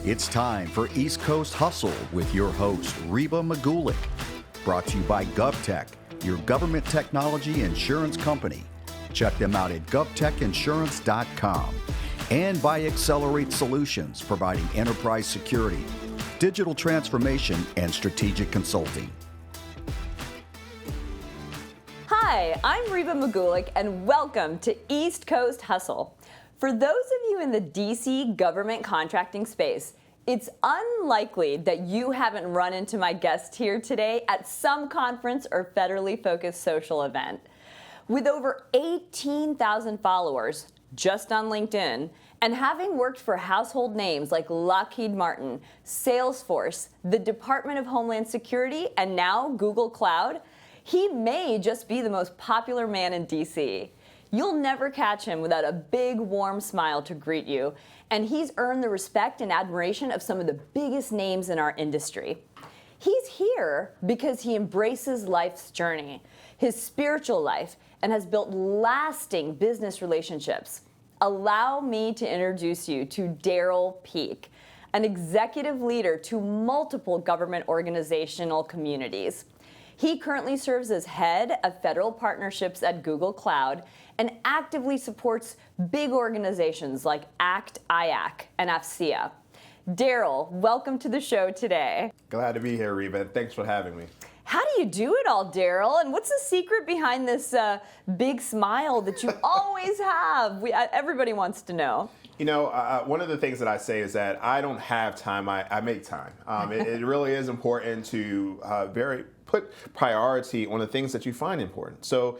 It's time for East Coast Hustle with your host, Reba Magulik. Brought to you by GovTech, your government technology insurance company. Check them out at govtechinsurance.com. And by Accelerate Solutions, providing enterprise security, digital transformation, and strategic consulting. Hi, I'm Reba Magulik, and welcome to East Coast Hustle. For those of you in the DC government contracting space, it's unlikely that you haven't run into my guest here today at some conference or federally focused social event. With over 18,000 followers just on LinkedIn, and having worked for household names like Lockheed Martin, Salesforce, the Department of Homeland Security, and now Google Cloud, he may just be the most popular man in DC. You'll never catch him without a big, warm smile to greet you, and he's earned the respect and admiration of some of the biggest names in our industry. He's here because he embraces life's journey, his spiritual life, and has built lasting business relationships. Allow me to introduce you to Darryl Peek, an executive leader to multiple government organizational communities. He currently serves as head of federal partnerships at Google Cloud and actively supports big organizations like ACT, IAC, and AFCEA. Darryl, welcome to the show today. Glad to be here, Reba. Thanks for having me. How do you do it all, Darryl? And what's the secret behind this big smile that you always have? Everybody wants to know. You know, one of the things that I say is that I don't have time, I make time. It really is important to put priority on the things that you find important. So,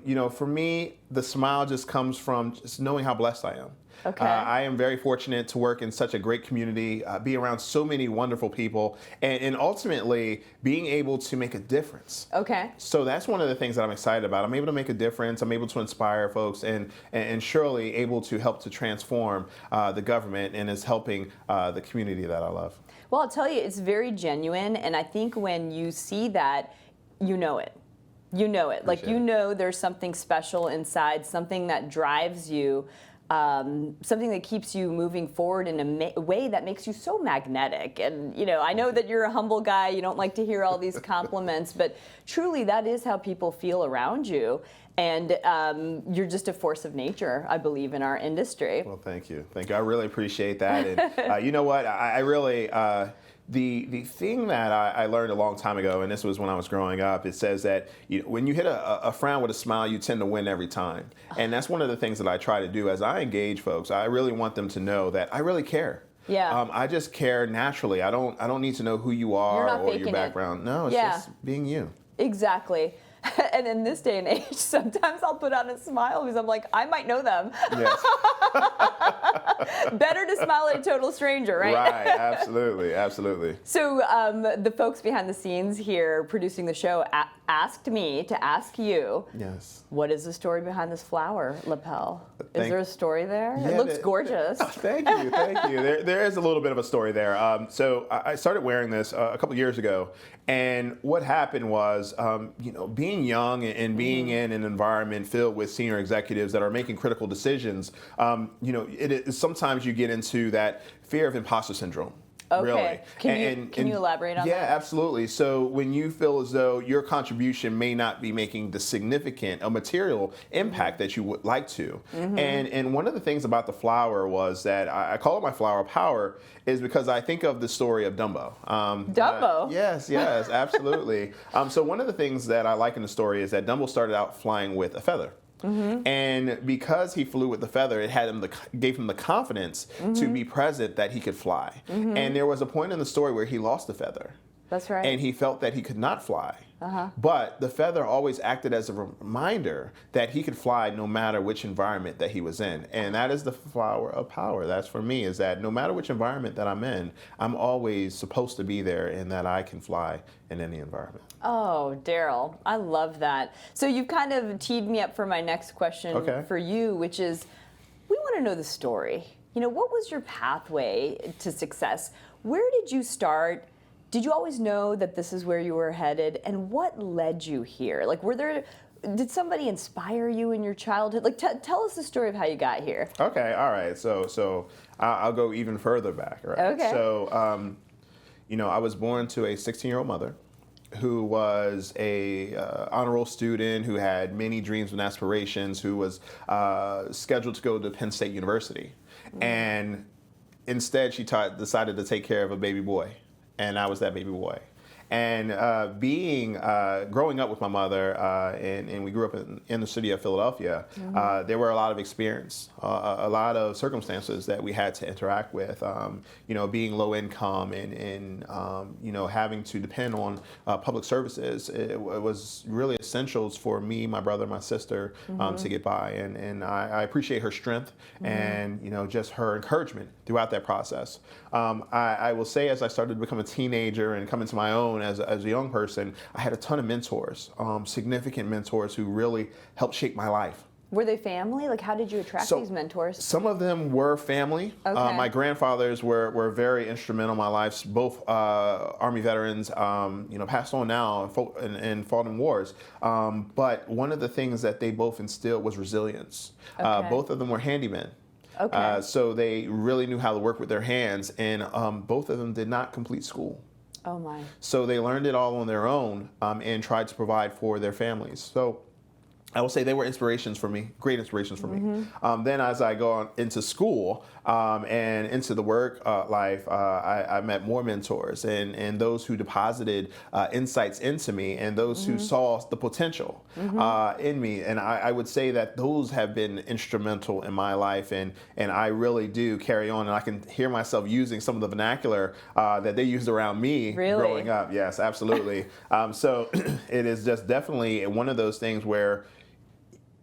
you know, for me, the smile just comes from just knowing how blessed I am. Okay. I am very fortunate to work in such a great community, be around so many wonderful people, and ultimately being able to make a difference. Okay. So that's one of the things that I'm excited about. I'm able to make a difference. I'm able to inspire folks, and surely able to help to transform the government, and is helping the community that I love. Well, I'll tell you, it's very genuine, and I think when you see that, you know it. You know it. Like, you know there's something special inside, something that drives you, something that keeps you moving forward in a way that makes you so magnetic. And, you know, I know that you're a humble guy, you don't like to hear all these compliments, but truly that is how people feel around you. And you're just a force of nature, I believe, in our industry. Well, thank you. Thank you. I really appreciate that. And you know what? I really... The thing that I learned a long time ago, and this was when I was growing up, it says that when you hit a frown with a smile, you tend to win every time. And that's one of the things that I try to do as I engage folks. I really want them to know that I really care. Yeah. I just care naturally. I don't need to know who you are or your background. No, it's just being you. Exactly. And in this day and age, sometimes I'll put on a smile because I'm like, I might know them. Yes. Better to smile at a total stranger, right? Right, absolutely, absolutely. So the folks behind the scenes here producing the show asked me to ask you, yes, what is the story behind this flower lapel? Is there a story there? Yeah, it looks gorgeous. Thank you, thank you. There is a little bit of a story there. So I started wearing this a couple years ago, and what happened was, you know, being young and being in an environment filled with senior executives that are making critical decisions, you know, sometimes you get into that fear of imposter syndrome. Okay. Really. Can you elaborate on that? Yeah, absolutely. So when you feel as though your contribution may not be making the significant or material impact that you would like to. And one of the things about the flower was that I call it my flower of power is because I think of the story of Dumbo. Dumbo? Yes, absolutely. So one of the things that I like in the story is that Dumbo started out flying with a feather. And because he flew with the feather, it gave him the confidence to be present that he could fly. And there was a point in the story where he lost the feather. That's right. And he felt that he could not fly. But the feather always acted as a reminder that he could fly no matter which environment that he was in. And that is the flower of power. That's for me, is that no matter which environment that I'm in, I'm always supposed to be there, and that I can fly in any environment. Oh, Darryl, I love that. So you've kind of teed me up for my next question for you, which is, we want to know the story. You know, what was your pathway to success? Where did you start? Did you always know that this is where you were headed? And what led you here? Like, were there did somebody inspire you in your childhood? Like, tell us the story of how you got here. Okay, all right. So I'll go even further back, right? Okay. So, I was born to a 16-year-old mother who was a honor roll student, who had many dreams and aspirations, who was scheduled to go to Penn State University. And instead, she decided to take care of a baby boy. And I was that baby boy. And growing up with my mother, and we grew up in the city of Philadelphia, there were a lot of experience, a lot of circumstances that we had to interact with. Being low income and having to depend on public services, it was really essentials for me, my brother, my sister to get by. And I appreciate her strength and just her encouragement throughout that process. I will say, as I started to become a teenager and come into my own as a young person, I had a ton of mentors, significant mentors who really helped shape my life. Were they family? Like, how did you attract these mentors? Some of them were family. Okay. My grandfathers were very instrumental in my life, both Army veterans, passed on now and fought in wars. But one of the things that they both instilled was resilience. Okay. Both of them were handymen. Okay. So they really knew how to work with their hands, and both of them did not complete school. Oh my. So they learned it all on their own and tried to provide for their families. So I will say they were inspirations for me, great inspirations for me. Then as I go on into school and into the work life, I met more mentors and those who deposited insights into me and those who saw the potential in me. And I would say that those have been instrumental in my life, and I really do carry on. And I can hear myself using some of the vernacular that they used around me growing up. Yes, absolutely. So it is just definitely one of those things where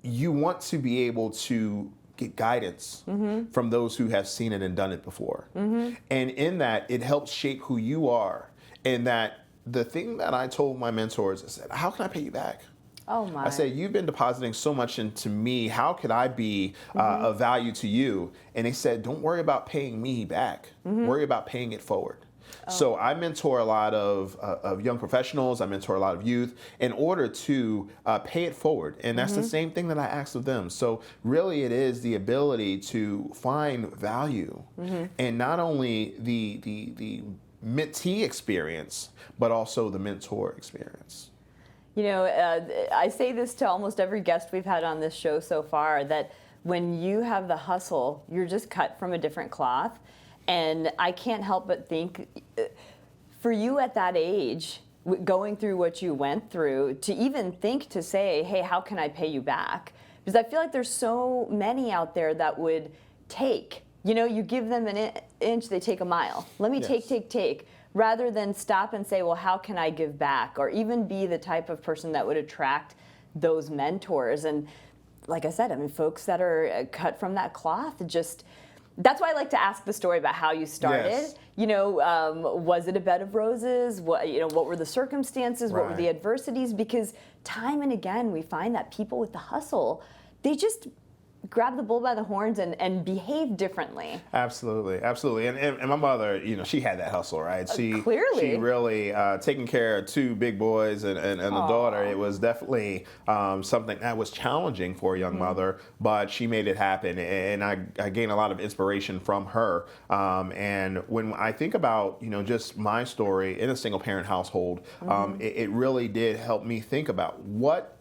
you want to be able to get guidance from those who have seen it and done it before. And in that, it helps shape who you are. And that the thing that I told my mentors, I said, how can I pay you back? Oh my. I said, you've been depositing so much into me. How could I be of value to you? And they said, don't worry about paying me back. Worry about paying it forward. So I mentor a lot of young professionals. I mentor a lot of youth in order to pay it forward. And that's the same thing that I asked of them. So really it is the ability to find value in not only the mentee experience, but also the mentor experience. I say this to almost every guest we've had on this show so far, that when you have the hustle, you're just cut from a different cloth. And I can't help but think, for you at that age, going through what you went through, to even think to say, hey, how can I pay you back? Because I feel like there's so many out there that would take. You give them an inch, they take a mile. Let me take, rather than stop and say, well, how can I give back? Or even be the type of person that would attract those mentors. And like I said, folks that are cut from that cloth, that's why I like to ask the story about how you started. Yes. Was it a bed of roses? What were the circumstances? What were the adversities? Because time and again, we find that people with the hustle, they just grab the bull by the horns and behave differently. Absolutely. And my mother, she had that hustle, right? Clearly. She really taking care of two big boys and a daughter. It was definitely something that was challenging for a young mother, but she made it happen. And I gained a lot of inspiration from her. And when I think about, just my story in a single parent household, it really did help me think about what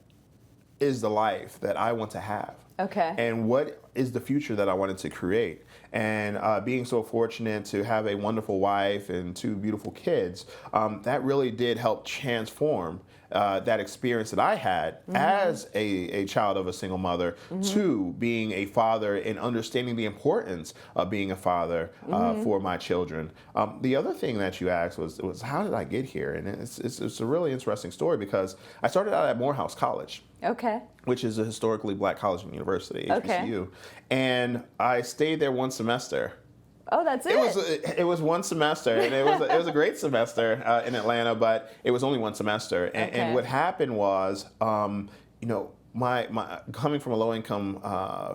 is the life that I want to have. Okay. And what is the future that I wanted to create? And being so fortunate to have a wonderful wife and two beautiful kids, that really did help transform that experience that I had as a child of a single mother to being a father and understanding the importance of being a father for my children. The other thing that you asked was how did I get here? And it's a really interesting story because I started out at Morehouse College. Okay. Which is a historically black college and university, HBCU. Okay. And I stayed there one semester. Oh, that's it. It was one semester, and it was a great semester in Atlanta, but it was only one semester. And what happened was, my coming from a low income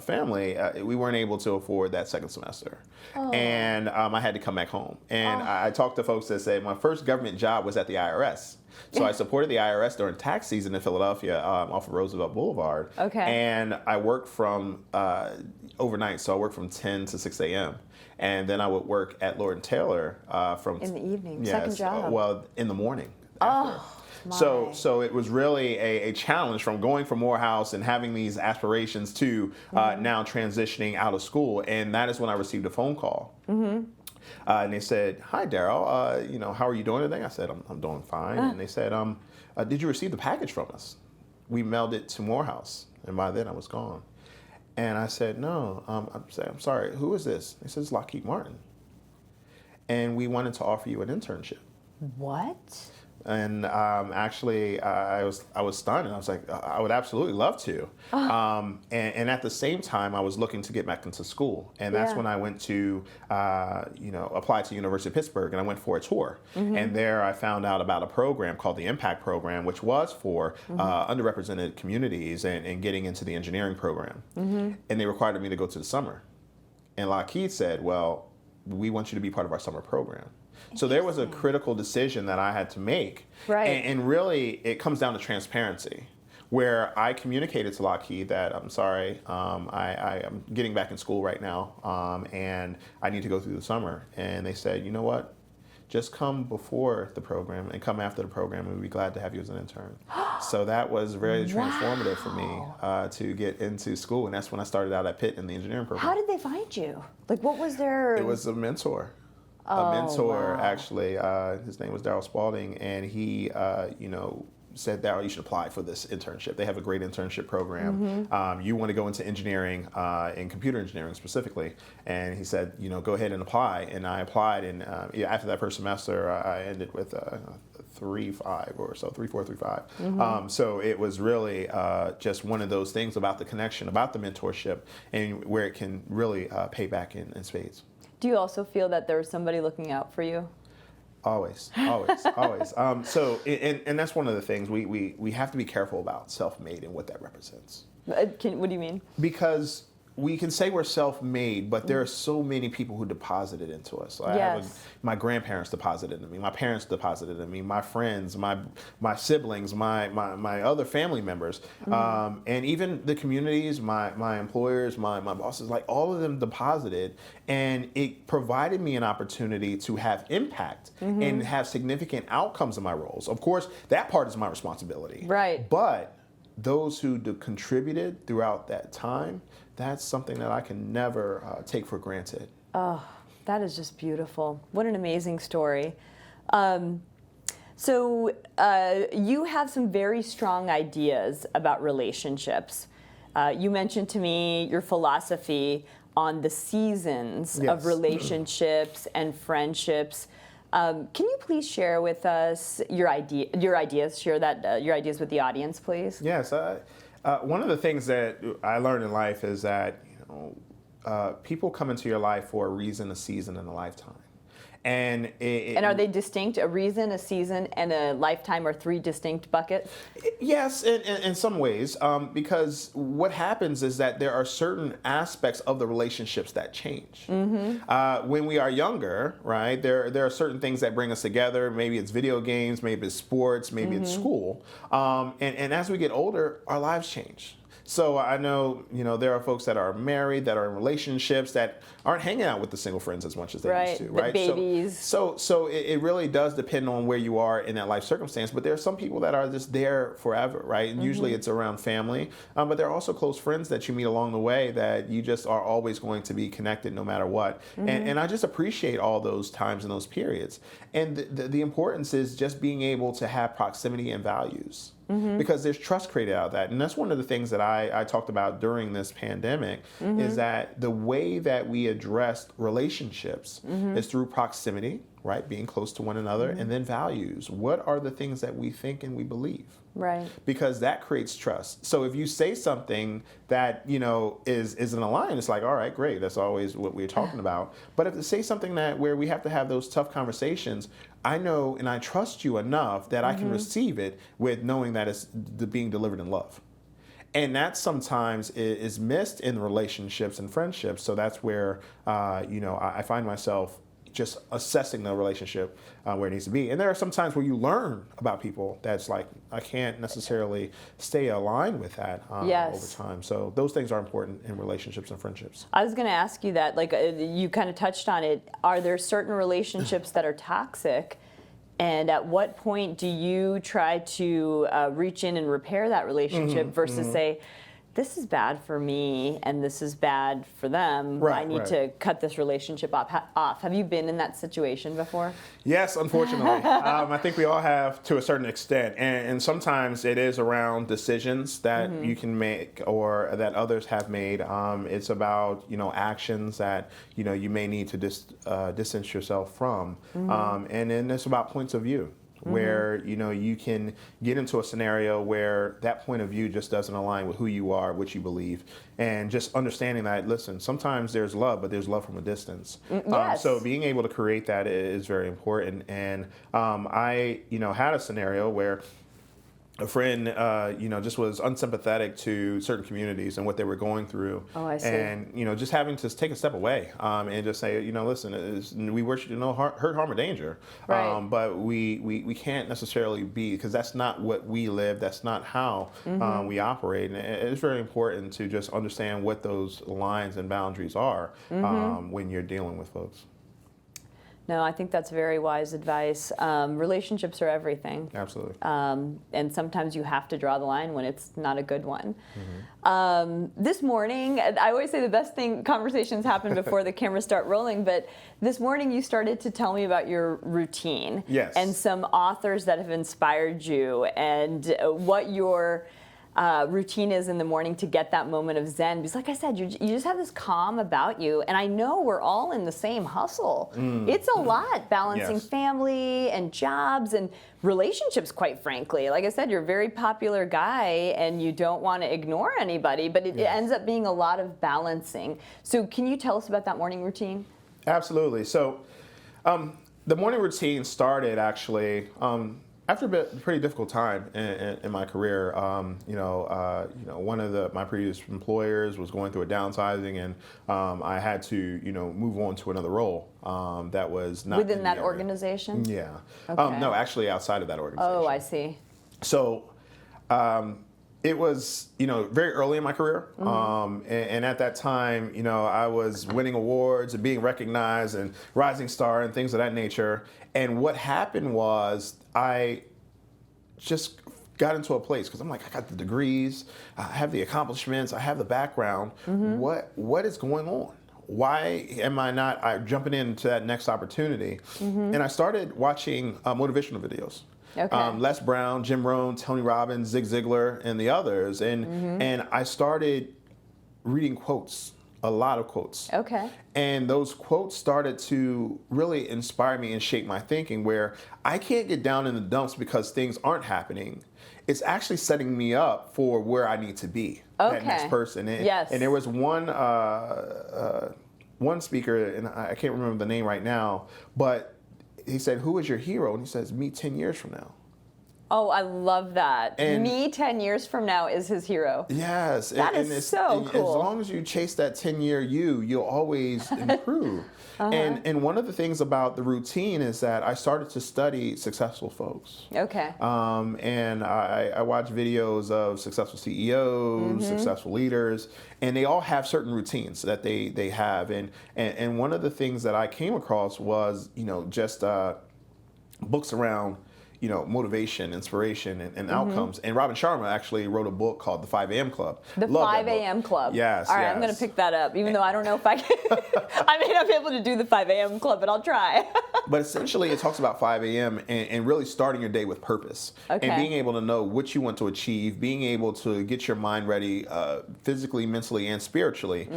family, we weren't able to afford that second semester, and I had to come back home. And I talked to folks that said my first government job was at the IRS. So I supported the IRS during tax season in Philadelphia off of Roosevelt Boulevard. Okay. And I worked from overnight, so I worked from 10 to 6 a.m. And then I would work at Lord & Taylor from In the evening, yes, second job. well, in the morning. After. So it was really a challenge from going from Morehouse and having these aspirations to now transitioning out of school. And that is when I received a phone call. And they said, "Hi, Darryl. How are you doing today?" I said, "I'm doing fine." And they said, "Did you receive the package from us? We mailed it to Morehouse." And by then I was gone. And I said, "No." I'm sorry. Who is this? They said, "It's Lockheed Martin. And we wanted to offer you an internship." What? And actually, I was stunned, and I was like, I would absolutely love to. And at the same time, I was looking to get back into school, and that's when I went to, apply to University of Pittsburgh, and I went for a tour. And there, I found out about a program called the Impact Program, which was for underrepresented communities and getting into the engineering program. And they required me to go to the summer. And Lockheed said, "Well, we want you to be part of our summer program." So there was a critical decision that I had to make. Right. And really, it comes down to transparency, where I communicated to Lockheed that I'm sorry, I am getting back in school right now, and I need to go through the summer. And they said, "You know what? Just come before the program and come after the program, and we'd be glad to have you as an intern." So that was very transformative for me to get into school. And that's when I started out at Pitt in the engineering program. How did they find you? Like, what was their... It was a mentor. Actually. His name was Darryl Spalding, and he, said, "Darryl, you should apply for this internship. They have a great internship program. You want to go into engineering, and computer engineering specifically." And he said, "Go ahead and apply." And I applied, and after that first semester, I ended with 3.5 or so, 3.4, 3.5. So it was really just one of those things about the connection, about the mentorship, and where it can really pay back in spades. Do you also feel that there was somebody looking out for you? Always. So, and that's one of the things we have to be careful about self-made and what that represents. What do you mean? Because we can say we're self-made, but there are so many people who deposited into us. My grandparents deposited in me, my parents deposited in me, my friends, my siblings, my other family members, and even the communities, my employers, my bosses, like all of them deposited, and it provided me an opportunity to have impact and have significant outcomes in my roles. Of course, that part is my responsibility. Right. But those who contributed throughout that time, that's something that I can never take for granted. Oh, that is just beautiful. What an amazing story. So you have some very strong ideas about relationships. You mentioned to me your philosophy on the seasons of relationships and friendships. Can you please share with us your ideas? Share your ideas with the audience, please. Yes. One of the things that I learned in life is that people come into your life for a reason, a season, and a lifetime. And are they distinct? A reason, a season, and a lifetime are three distinct buckets? Yes, in some ways, because what happens is that there are certain aspects of the relationships that change. When we are younger, right, there are certain things that bring us together. Maybe it's video games, maybe it's sports, maybe it's school. And as we get older, our lives change. So I know, there are folks that are married, that are in relationships, that aren't hanging out with the single friends as much as they used to, right? The babies. So it really does depend on where you are in that life circumstance. But there are some people that are just there forever, right? And usually it's around family. But there are also close friends that you meet along the way that you just are always going to be connected no matter what. And I just appreciate all those times and those periods. And the importance is just being able to have proximity and values. Because there's trust created out of that. And that's one of the things that I talked about during this pandemic is that the way that we addressed relationships is through proximity, right? Being close to one another, and then values. What are the things that we think and we believe? Right. Because that creates trust. So if you say something that, is in a line, it's like, all right, great. That's always what we're talking about. But if you say something where we have to have those tough conversations, I know and I trust you enough that I can receive it with knowing that it's being delivered in love. And that sometimes is missed in relationships and friendships. So that's where, I find myself just assessing the relationship where it needs to be. And there are some times where you learn about people that's like, I can't necessarily stay aligned with that over time. So those things are important in relationships and friendships. I was going to ask you that, like you kind of touched on it. Are there certain relationships that are toxic? And at what point do you try to reach in and repair that relationship versus say, this is bad for me and this is bad for them. I need to cut this relationship off. Have you been in that situation before? Yes, unfortunately. I think we all have to a certain extent. And sometimes it is around decisions that you can make or that others have made. It's about, actions that, you may need to distance yourself from. And then it's about points of view. Where you can get into a scenario where that point of view just doesn't align with who you are, what you believe, and just understanding that, listen, sometimes there's love, but there's love from a distance. Yes. So being able to create that is very important. And I had a scenario where a friend, just was unsympathetic to certain communities and what they were going through. Oh, I see. And, just having to take a step away and just say, listen, we wish you no hurt, harm, or danger. Right. But we can't necessarily be, because that's not what we live. That's not how we operate. And it's very important to just understand what those lines and boundaries are when you're dealing with folks. No, I think that's very wise advice. Relationships are everything. Absolutely. And sometimes you have to draw the line when it's not a good one. This morning, I always say the best conversations happen before the cameras start rolling, but this morning you started to tell me about your routine. Yes. And some authors that have inspired you and what your routine is in the morning to get that moment of zen. Because like I said, you just have this calm about you. And I know we're all in the same hustle. It's a lot balancing family and jobs and relationships, quite frankly. Like I said, you're a very popular guy and you don't want to ignore anybody, but it ends up being a lot of balancing. So can you tell us about that morning routine? Absolutely. So the morning routine started actually after a pretty difficult time in my career. One of my previous employers was going through a downsizing, and I had to move on to another role that was not within in that the area. organization. Yeah. Okay. No, actually outside of that organization. Oh, I see. So it was, very early in my career. And at that time, I was winning awards and being recognized and rising star and things of that nature. And what happened was I just got into a place because I'm like, I got the degrees, I have the accomplishments, I have the background. What is going on? Why am I not jumping into that next opportunity? And I started watching motivational videos. Okay. Les Brown, Jim Rohn, Tony Robbins, Zig Ziglar, and the others. And I started reading quotes, a lot of quotes. Okay. And those quotes started to really inspire me and shape my thinking, where I can't get down in the dumps because things aren't happening. It's actually setting me up for where I need to be, that next person. And, and there was one speaker, and I can't remember the name right now, but he said, "Who is your hero?" And he says, "Me 10 years from now." Oh, I love that. And me 10 years from now is his hero. Yes. That is so cool. As long as you chase that 10-year you'll always improve. And one of the things about the routine is that I started to study successful folks. Okay. And I watch videos of successful CEOs, successful leaders, and they all have certain routines that they have. And one of the things that I came across was, just books around motivation, inspiration, and outcomes. And Robin Sharma actually wrote a book called The 5 a.m. Club. The 5 a.m. Club. Yes. All right, I'm going to pick that up, even though I don't know if I can. I may not be able to do the 5 a.m. Club, but I'll try. But essentially, it talks about 5 a.m. and really starting your day with purpose. Okay. And being able to know what you want to achieve, being able to get your mind ready physically, mentally, and spiritually,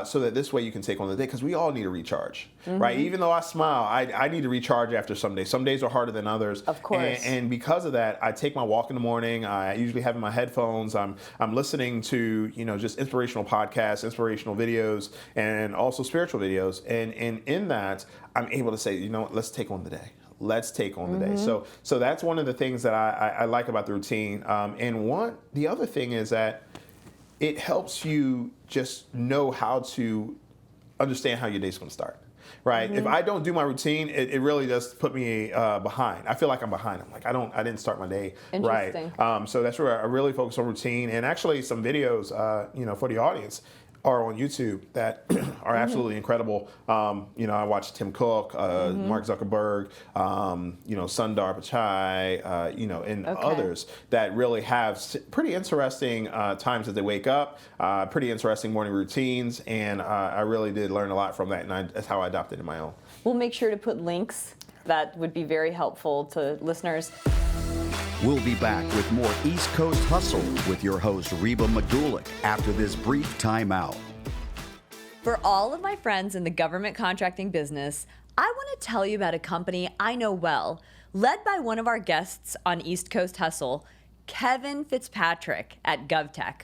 so that this way you can take on the day. Because we all need a recharge, right? Even though I smile, I need to recharge after some days. Some days are harder than others. Of course. And because of that, I take my walk in the morning. I usually have in my headphones. I'm listening to just inspirational podcasts, inspirational videos, and also spiritual videos. And in that, I'm able to say, let's take on the day. Let's take on the day. So that's one of the things that I like about the routine. And the other thing is that it helps you just know how to understand how your day's going to start. Right. If I don't do my routine, it really does put me behind. I feel like I'm behind. I'm like, I didn't start my day right. So that's where I really focus on routine, and actually some videos, for the audience are on YouTube that are absolutely incredible. I watched Tim Cook, Mark Zuckerberg, Sundar Pichai, and others that really have pretty interesting times that they wake up, pretty interesting morning routines, and I really did learn a lot from that, and that's how I adopted it in my own. We'll make sure to put links that would be very helpful to listeners. We'll be back with more East Coast Hustle with your host, Reba Magulik, after this brief timeout. For all of my friends in the government contracting business, I want to tell you about a company I know well, led by one of our guests on East Coast Hustle, Kevin Fitzpatrick at GovTech.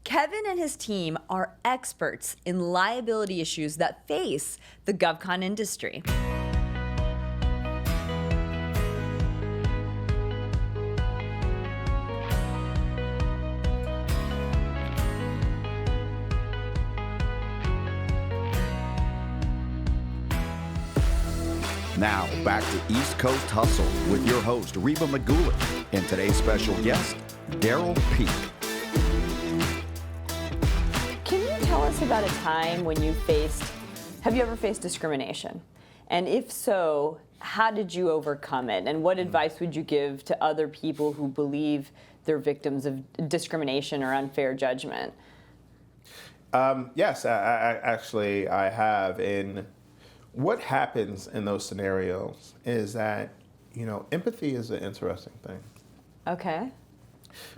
Kevin and his team are experts in liability issues that face the GovCon industry. Now, back to East Coast Hustle with your host, Reba Magulik, and today's special guest, Darryl Peek. Can you tell us about a time when have you ever faced discrimination? And if so, how did you overcome it? And what advice would you give to other people who believe they're victims of discrimination or unfair judgment? Yes, I have. What happens in those scenarios is that, empathy is an interesting thing. Okay.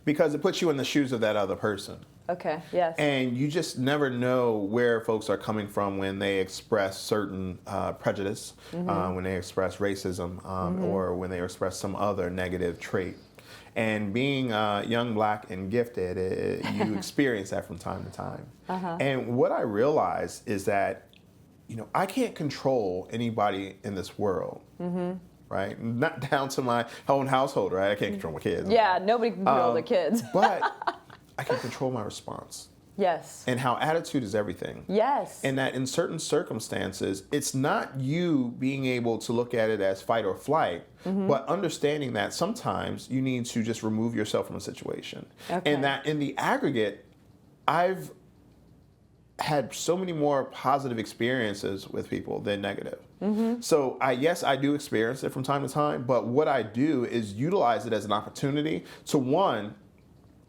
Because it puts you in the shoes of that other person. Okay, yes. And you just never know where folks are coming from when they express certain prejudice, when they express racism, or when they express some other negative trait. And being young, black, and gifted, you experience that from time to time. And what I realized is that I can't control anybody in this world, right? Not down to my own household, right? I can't control my kids. Yeah, nobody can control their kids. But I can control my response. Yes. And how attitude is everything. Yes. And that in certain circumstances, it's not you being able to look at it as fight or flight, but understanding that sometimes you need to just remove yourself from a situation. Okay. And that in the aggregate, I've had so many more positive experiences with people than negative. So I do experience it from time to time, but what I do is utilize it as an opportunity to, one,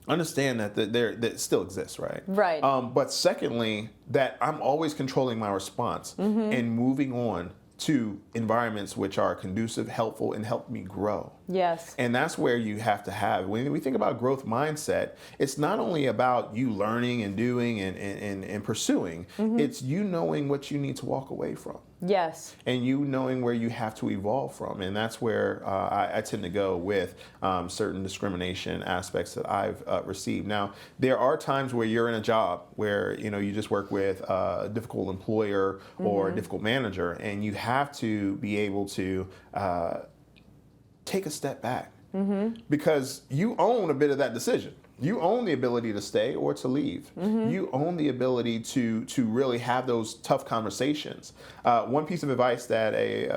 understand that that still exists, right? Right. But secondly, that I'm always controlling my response and moving on to environments which are conducive, helpful, and help me grow. Yes. And that's where you have to have, when we think about growth mindset, it's not only about you learning and doing and pursuing, it's you knowing what you need to walk away from. Yes. And you knowing where you have to evolve from. And that's where I tend to go with certain discrimination aspects that I've received. Now, there are times where you're in a job where, you just work with a difficult employer or a difficult manager, and you have to be able to take a step back because you own a bit of that decision. You own the ability to stay or to leave. You own the ability to really have those tough conversations. One piece of advice that a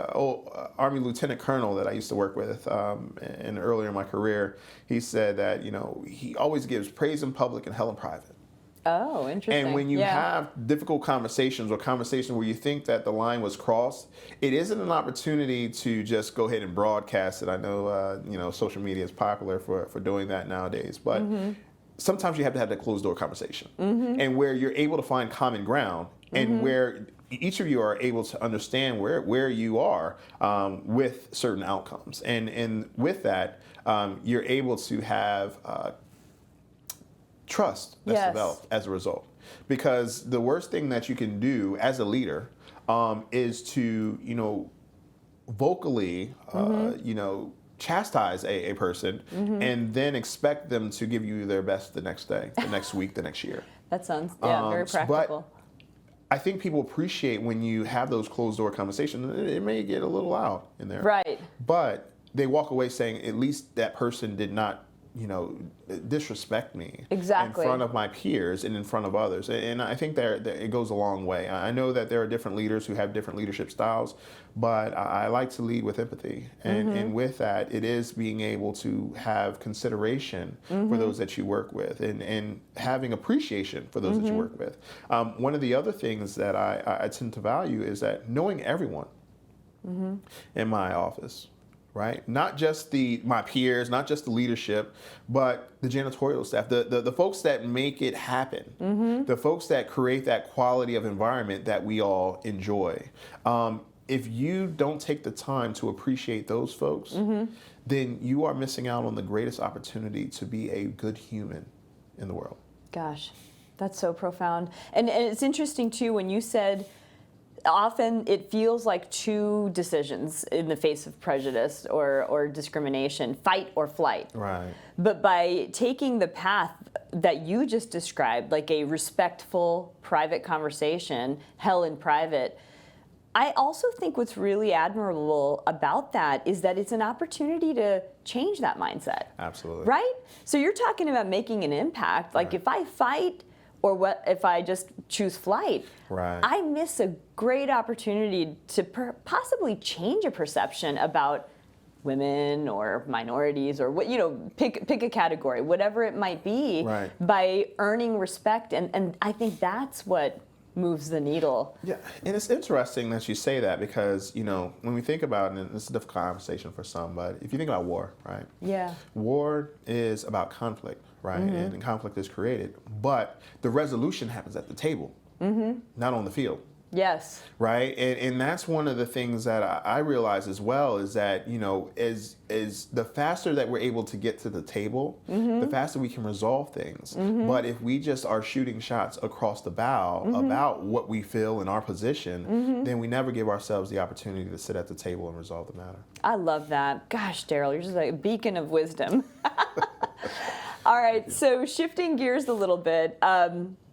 Army Lieutenant Colonel that I used to work with earlier in my career, he said that he always gives praise in public and hell in private. Oh, interesting. And when you have difficult conversations or conversations where you think that the line was crossed, it isn't an opportunity to just go ahead and broadcast it. I know, social media is popular for doing that nowadays, but sometimes you have to have that closed door conversation and where you're able to find common ground and where each of you are able to understand where you are with certain outcomes. And with that, you're able to have trust that's developed as a result. Because the worst thing that you can do as a leader is to, vocally, chastise a person and then expect them to give you their best the next day, the next week, the next year. That sounds very practical. But I think people appreciate when you have those closed door conversations. It may get a little loud in there. Right. But they walk away saying at least that person did not disrespect me Exactly. in front of my peers and in front of others. And I think that it goes a long way. I know that there are different leaders who have different leadership styles, but I like to lead with empathy. And with that, it is being able to have consideration for those that you work with and having appreciation for those that you work with. One of the other things that I tend to value is that knowing everyone in my office. Right? Not just my peers, not just the leadership, but the janitorial staff, the folks that make it happen, the folks that create that quality of environment that we all enjoy. If you don't take the time to appreciate those folks, then you are missing out on the greatest opportunity to be a good human in the world. Gosh, that's so profound. And it's interesting, too, when you said often it feels like two decisions in the face of prejudice or discrimination, fight or flight. Right. But by taking the path that you just described, like a respectful, private conversation, held in private, I also think what's really admirable about that is that it's an opportunity to change that mindset. Absolutely. Right? So you're talking about making an impact. Like if I fight, or what if I just choose flight? Right. I miss a great opportunity to possibly change a perception about women or minorities or what, pick a category, whatever it might be, right, by earning respect. And I think that's what moves the needle. Yeah, and it's interesting that you say that because, when we think about it, and this is a difficult conversation for some, but if you think about war, right? Yeah. War is about conflict, right? And conflict is created, but the resolution happens at the table, not on the field. Yes. Right, and that's one of the things that I realize as well is that is the faster that we're able to get to the table, the faster we can resolve things. But if we just are shooting shots across the bow about what we feel in our position, then we never give ourselves the opportunity to sit at the table and resolve the matter. I love that. Gosh, Darryl, you're just like a beacon of wisdom. All right, so shifting gears a little bit.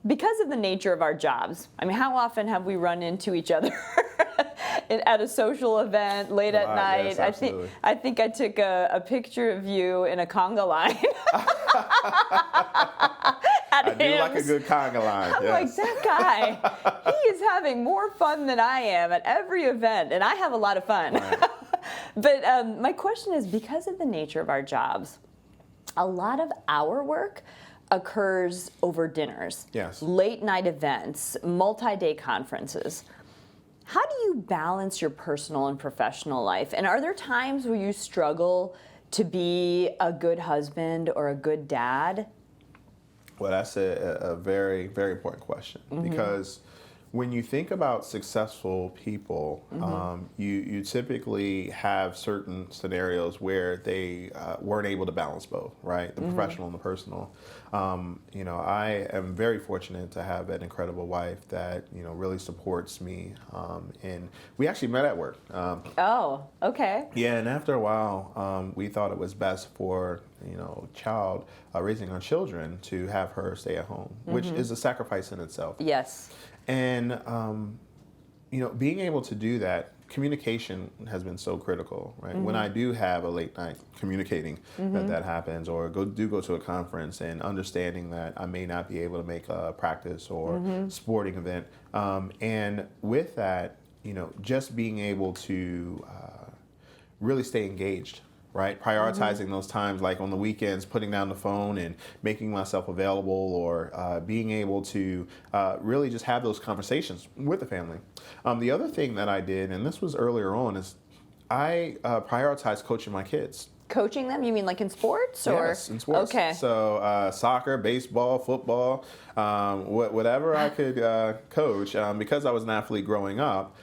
Because of the nature of our jobs, I mean, how often have we run into each other at a social event late at night? Yes, I think I took a picture of you in a conga line. I do like a good conga line. I'm yes. like, that guy, he is having more fun than I am at every event, and I have a lot of fun. Right. But my question is, because of the nature of our jobs, a lot of our work occurs over dinners, yes, late night events, multi-day conferences. How do you balance your personal and professional life? And are there times where you struggle to be a good husband or a good dad? Well, that's a very, very important question because when you think about successful people, you typically have certain scenarios where they weren't able to balance both, right? The professional and the personal. I am very fortunate to have an incredible wife that, really supports me. And we actually met at work. Oh, okay. Yeah, and after a while, we thought it was best for, raising our children to have her stay at home, which is a sacrifice in itself. Yes. And, being able to do that, communication has been so critical, right? When I do have a late night communicating that happens, or go to a conference and understanding that I may not be able to make a practice or sporting event. And with that, just being able to really stay engaged. Right, prioritizing those times, like on the weekends, putting down the phone and making myself available, or being able to really just have those conversations with the family. The other thing that I did, and this was earlier on, is I prioritized coaching my kids. Coaching them? You mean like in sports? Or? Yes, in sports. Okay. So soccer, baseball, football, whatever I could coach, because I was an athlete growing up,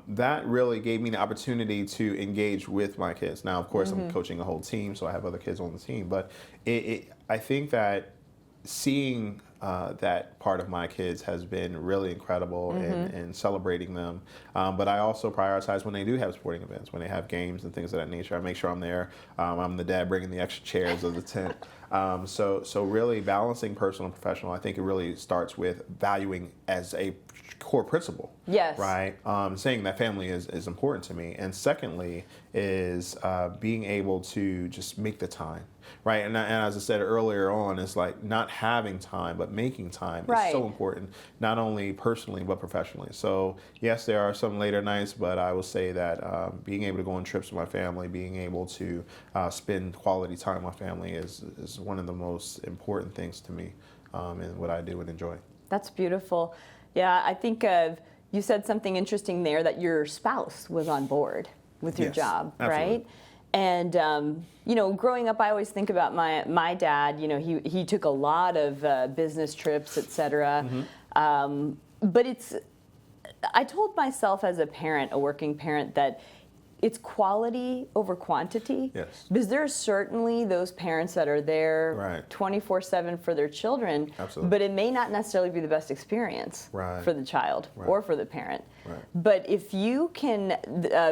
that really gave me the opportunity to engage with my kids. Now, of course, I'm coaching a whole team, so I have other kids on the team. But I think that seeing that part of my kids has been really incredible in celebrating them. But I also prioritize when they do have sporting events, when they have games and things of that nature. I make sure I'm there. I'm the dad bringing the extra chairs of the tent. So really balancing personal and professional, I think it really starts with valuing as a core principle. Yes. Right. Saying that family is important to me, and secondly is being able to just make the time. Right. And as I said earlier on, it's like not having time, but making time is so important, not only personally, but professionally. So yes, there are some later nights, but I will say that being able to go on trips with my family, being able to spend quality time with my family is one of the most important things to me in what I do and enjoy. That's beautiful. Yeah, I think you said something interesting there, that your spouse was on board with your job, absolutely. right? And growing up, I always think about my dad. He took a lot of business trips, etc. But I told myself as a parent, a working parent, that it's quality over quantity. Yes. Because there are certainly those parents that are there Right. 24/7 for their children. Absolutely. But it may not necessarily be the best experience Right. for the child Right. or for the parent. Right. But if you can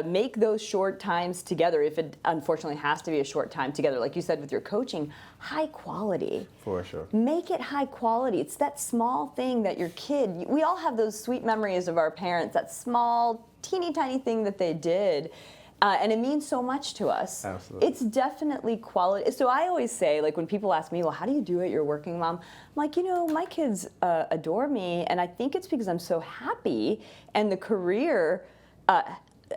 make those short times together, if it unfortunately has to be a short time together, like you said with your coaching, high quality. For sure. Make it high quality. It's that small thing that your kid, we all have those sweet memories of our parents, that small, teeny tiny thing that they did. And it means so much to us. Absolutely. It's definitely quality. So I always say, like, when people ask me, well, how do you do it? You're a working mom. I'm like, my kids adore me, and I think it's because I'm so happy, and the career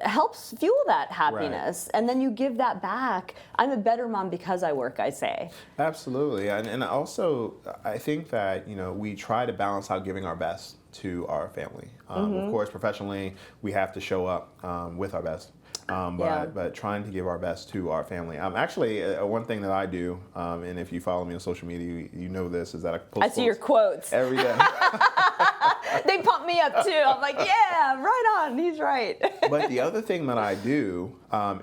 helps fuel that happiness. Right. And then you give that back. I'm a better mom because I work, I say. Absolutely. And also, I think that, we try to balance out giving our best to our family. Of course, professionally, we have to show up with our best. But trying to give our best to our family. Actually, one thing that I do, and if you follow me on social media, you know this, is that I post I see your quotes. every day. They pump me up too. I'm like, yeah, right on. He's right. But the other thing that I do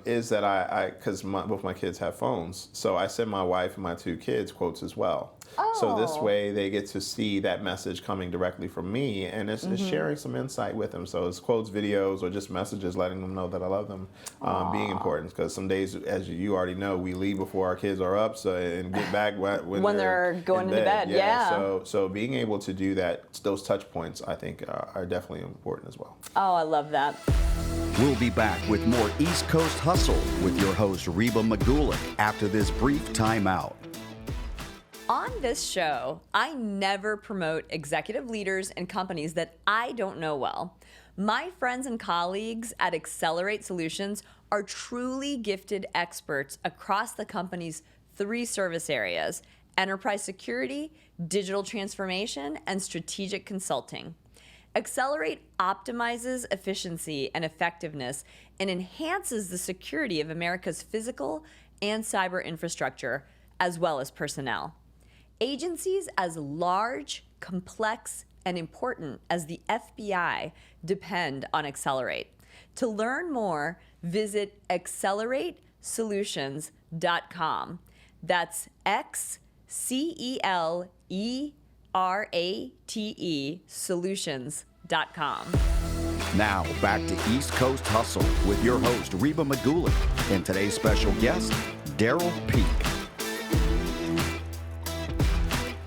is that because both my kids have phones, so I send my wife and my 2 kids quotes as well. So this way they get to see that message coming directly from me, and it's sharing some insight with them. So it's quotes, videos, or just messages letting them know that I love them, being important. Because some days, as you already know, we leave before our kids are up, and get back when they're going into bed. Yeah. So being able to do that, those touch points, I think, are definitely important as well. Oh, I love that. We'll be back with more East Coast Hustle with your host, Reba Magulick, after this brief timeout. On this show, I never promote executive leaders and companies that I don't know well. My friends and colleagues at Accelerate Solutions are truly gifted experts across the company's 3 service areas: enterprise security, digital transformation, and strategic consulting. Accelerate optimizes efficiency and effectiveness and enhances the security of America's physical and cyber infrastructure, as well as personnel. Agencies as large, complex, and important as the FBI depend on Accelerate. To learn more, visit acceleratesolutions.com. That's XCELERATE solutions.com. Now, back to East Coast Hustle with your host, Reba Magulick, and today's special guest, Darryl Peek.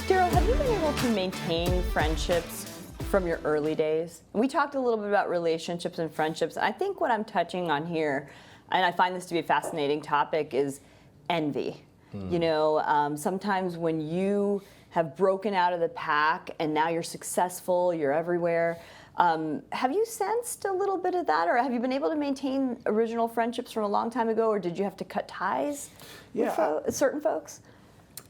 Darryl, have you been able to maintain friendships from your early days? We talked a little bit about relationships and friendships. I think what I'm touching on here, and I find this to be a fascinating topic, is envy. Sometimes when you have broken out of the pack and now you're successful, you're everywhere, have you sensed a little bit of that, or have you been able to maintain original friendships from a long time ago, or did you have to cut ties with certain folks?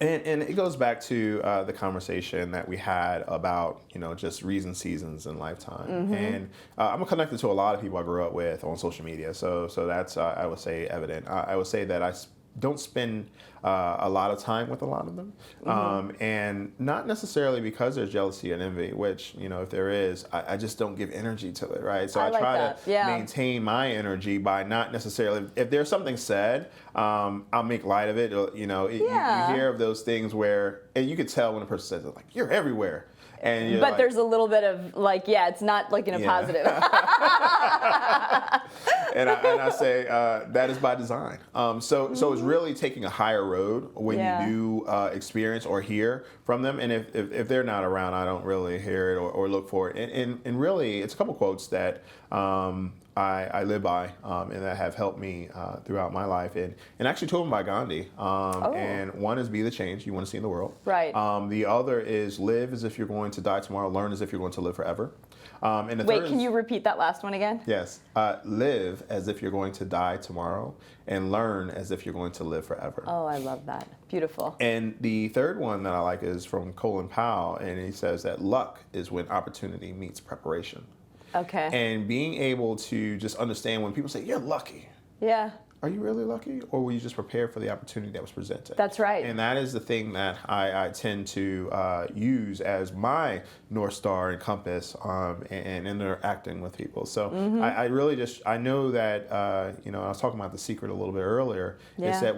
And it goes back to the conversation that we had about, just reasons, seasons, and lifetime. And I'm connected to a lot of people I grew up with on social media. So that's, I would say, evident. I would say that I don't spend a lot of time with a lot of them. And not necessarily because there's jealousy and envy, which, if there is, I just don't give energy to it, right? So I like try that. to maintain my energy by not necessarily, if there's something said, I'll make light of it. You hear of those things where, and you could tell when a person says, like, you're everywhere. And you're but like, there's a little bit of like, yeah, it's not like in a positive. and I say that is by design. So it's really taking a higher road when you do experience or hear from them. And if they're not around, I don't really hear it or look for it. And really, it's a couple quotes that I live by and that have helped me throughout my life. And actually two of them by Gandhi. And one is be the change you want to see in the world. Right. The other is live as if you're going to die tomorrow, learn as if you're going to live forever. And the Wait, third can you repeat that last one again? Yes. Live as if you're going to die tomorrow and learn as if you're going to live forever. Oh, I love that. Beautiful. And the third one that I like is from Colin Powell, and he says that luck is when opportunity meets preparation. Okay. And being able to just understand when people say, you're lucky. Yeah. Are you really lucky, or were you just prepared for the opportunity that was presented? That's right. And that is the thing that I tend to use as my North Star and compass and interacting with people. So I really just, I know that, I was talking about the secret a little bit earlier, is that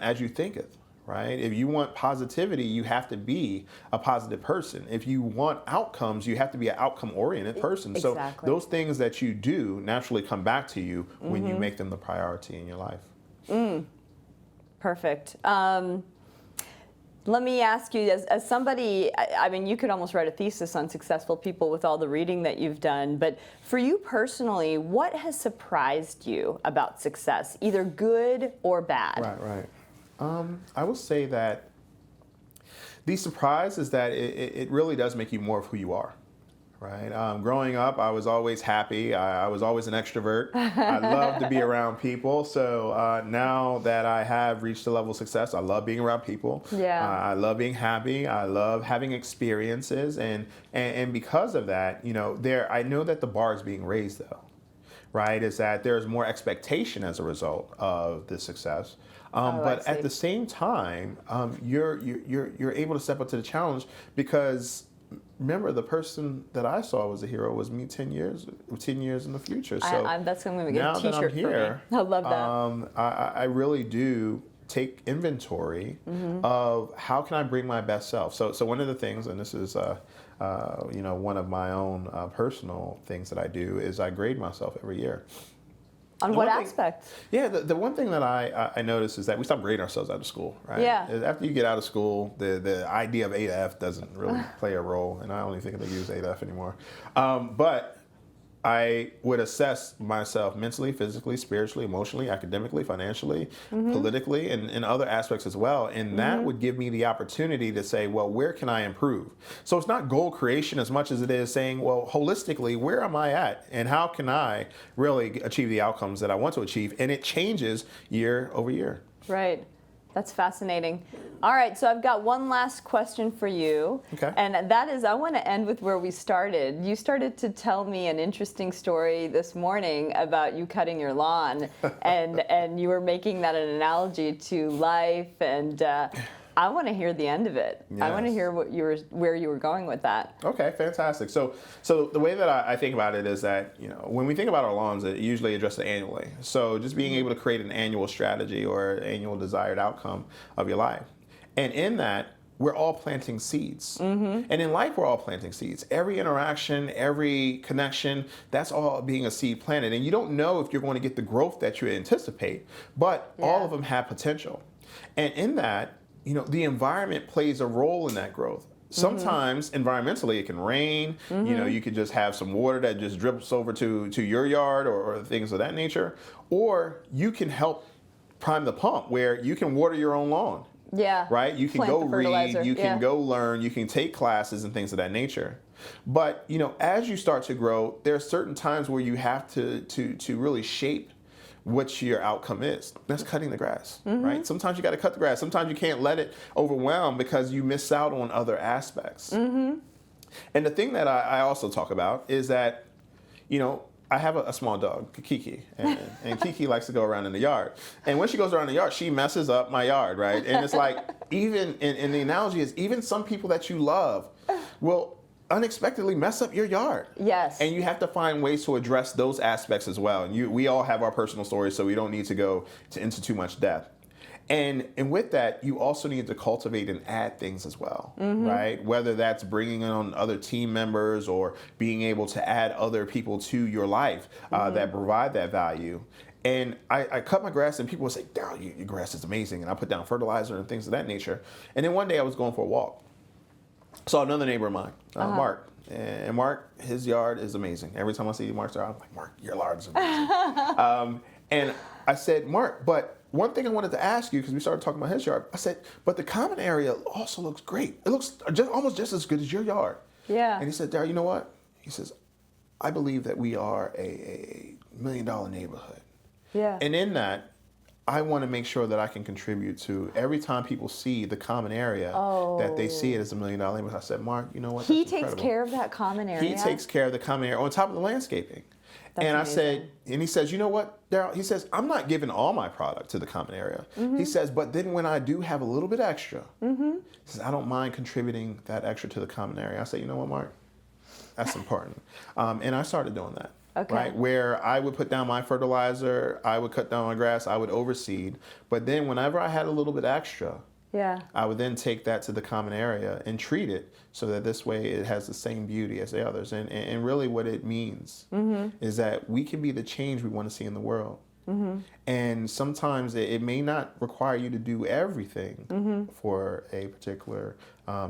as you thinketh, right? If you want positivity, you have to be a positive person. If you want outcomes, you have to be an outcome-oriented person. Exactly. So those things that you do naturally come back to you when you make them the priority in your life. Perfect. Let me ask you, as somebody, I mean, you could almost write a thesis on successful people with all the reading that you've done, but for you personally, what has surprised you about success, either good or bad? Right. I will say that the surprise is that it really does make you more of who you are, right? Growing up, I was always happy. I was always an extrovert. I love to be around people. So now that I have reached a level of success, I love being around people. Yeah. I love being happy. I love having experiences. And because of that, I know that the bar is being raised, though, right? Is that there's more expectation as a result of this success. But at the same time, you're able to step up to the challenge because remember, the person that I saw was a hero was me 10 years in the future. So that's going to be a now good T-shirt that I'm here, for me. I love that. I really do take inventory of how can I bring my best self. So one of the things, and this is one of my own personal things that I do, is I grade myself every year. On what aspect? Yeah, the one thing that I noticed is that we stop grading ourselves out of school, right? Yeah. After you get out of school, the idea of 8F doesn't really play a role, and I don't even think they use 8F anymore. But I would assess myself mentally, physically, spiritually, emotionally, academically, financially, politically, and other aspects as well. And that would give me the opportunity to say, well, where can I improve? So it's not goal creation as much as it is saying, well, holistically, where am I at? And how can I really achieve the outcomes that I want to achieve? And it changes year over year. Right. That's fascinating. All right, so I've got one last question for you. Okay. And that is, I want to end with where we started. You started to tell me an interesting story this morning about you cutting your lawn, and you were making that an analogy to life, and I want to hear the end of it. Yes. I want to hear where you were going with that. Okay, fantastic. So the way that I think about it is that, when we think about our lawns, it usually addresses annually. So just being able to create an annual strategy or annual desired outcome of your life. And in that, we're all planting seeds. And in life, we're all planting seeds. Every interaction, every connection, that's all being a seed planted. And you don't know if you're going to get the growth that you anticipate, but all of them have potential. And in that, the environment plays a role in that growth. Sometimes environmentally it can rain, you could just have some water that just drips over to your yard or things of that nature. Or you can help prime the pump where you can water your own lawn. Yeah. Right? You can Plant go the read, fertilizer. you can go learn, you can take classes and things of that nature. But, as you start to grow, there are certain times where you have to really shape what your outcome is. That's cutting the grass, right? Sometimes you got to cut the grass. Sometimes you can't let it overwhelm because you miss out on other aspects. And the thing that I also talk about is that, I have a small dog, Kiki, and Kiki likes to go around in the yard. And when she goes around the yard, she messes up my yard, right? And it's like, even, and the analogy is, even some people that you love will unexpectedly mess up your yard. Yes. And you have to find ways to address those aspects as well. And we all have our personal stories, so we don't need to go into too much depth. And with that, you also need to cultivate and add things as well, right? Whether that's bringing on other team members or being able to add other people to your life that provide that value. And I cut my grass, and people would say, Darryl, your grass is amazing. And I put down fertilizer and things of that nature. And then one day I was going for a walk. Saw another neighbor of mine, Mark. And Mark, his yard is amazing. Every time I see Mark's yard, I'm like, Mark, your yard is amazing. And I said, Mark, but one thing I wanted to ask you, because we started talking about his yard, I said, but the common area also looks great. It looks almost just as good as your yard. Yeah. And he said, Darryl, you know what? He says, I believe that we are a $1 million neighborhood. Yeah. And in that, I want to make sure that I can contribute to every time people see the common area, that they see it as $1 million neighborhood. I said, Mark, you know what? He That's takes incredible. care of that common area? He takes care of the common area on top of the landscaping. That's and amazing. I said, and he says, you know what, Darryl? He says, I'm not giving all my product to the common area. He says, but then when I do have a little bit extra, he says, I don't mind contributing that extra to the common area. I said, you know what, Mark? That's important. And I started doing that. Okay. Right, where I would put down my fertilizer, I would cut down my grass, I would overseed. But then whenever I had a little bit extra, I would then take that to the common area and treat it so that this way it has the same beauty as the others. And really what it means is that we can be the change we want to see in the world. And sometimes it may not require you to do everything for a particular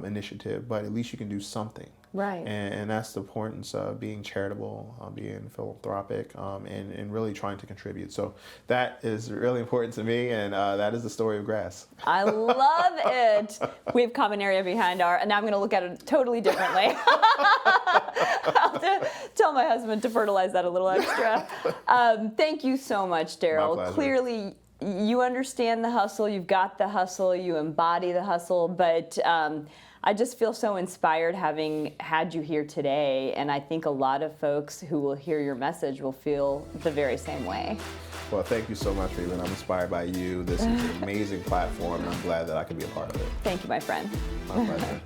initiative, but at least you can do something. Right. And that's the importance of being charitable, being philanthropic, and really trying to contribute. So that is really important to me, and that is the story of grass. I love it. We have common area behind and now I'm going to look at it totally differently. I'll have to tell my husband to fertilize that a little extra. Thank you so much, Darryl. My pleasure. Clearly, you understand the hustle, you've got the hustle, you embody the hustle, but I just feel so inspired having had you here today, and I think a lot of folks who will hear your message will feel the very same way. Well, thank you so much, Reba. I'm inspired by you. This is an amazing platform, and I'm glad that I could be a part of it. Thank you, my friend. My pleasure.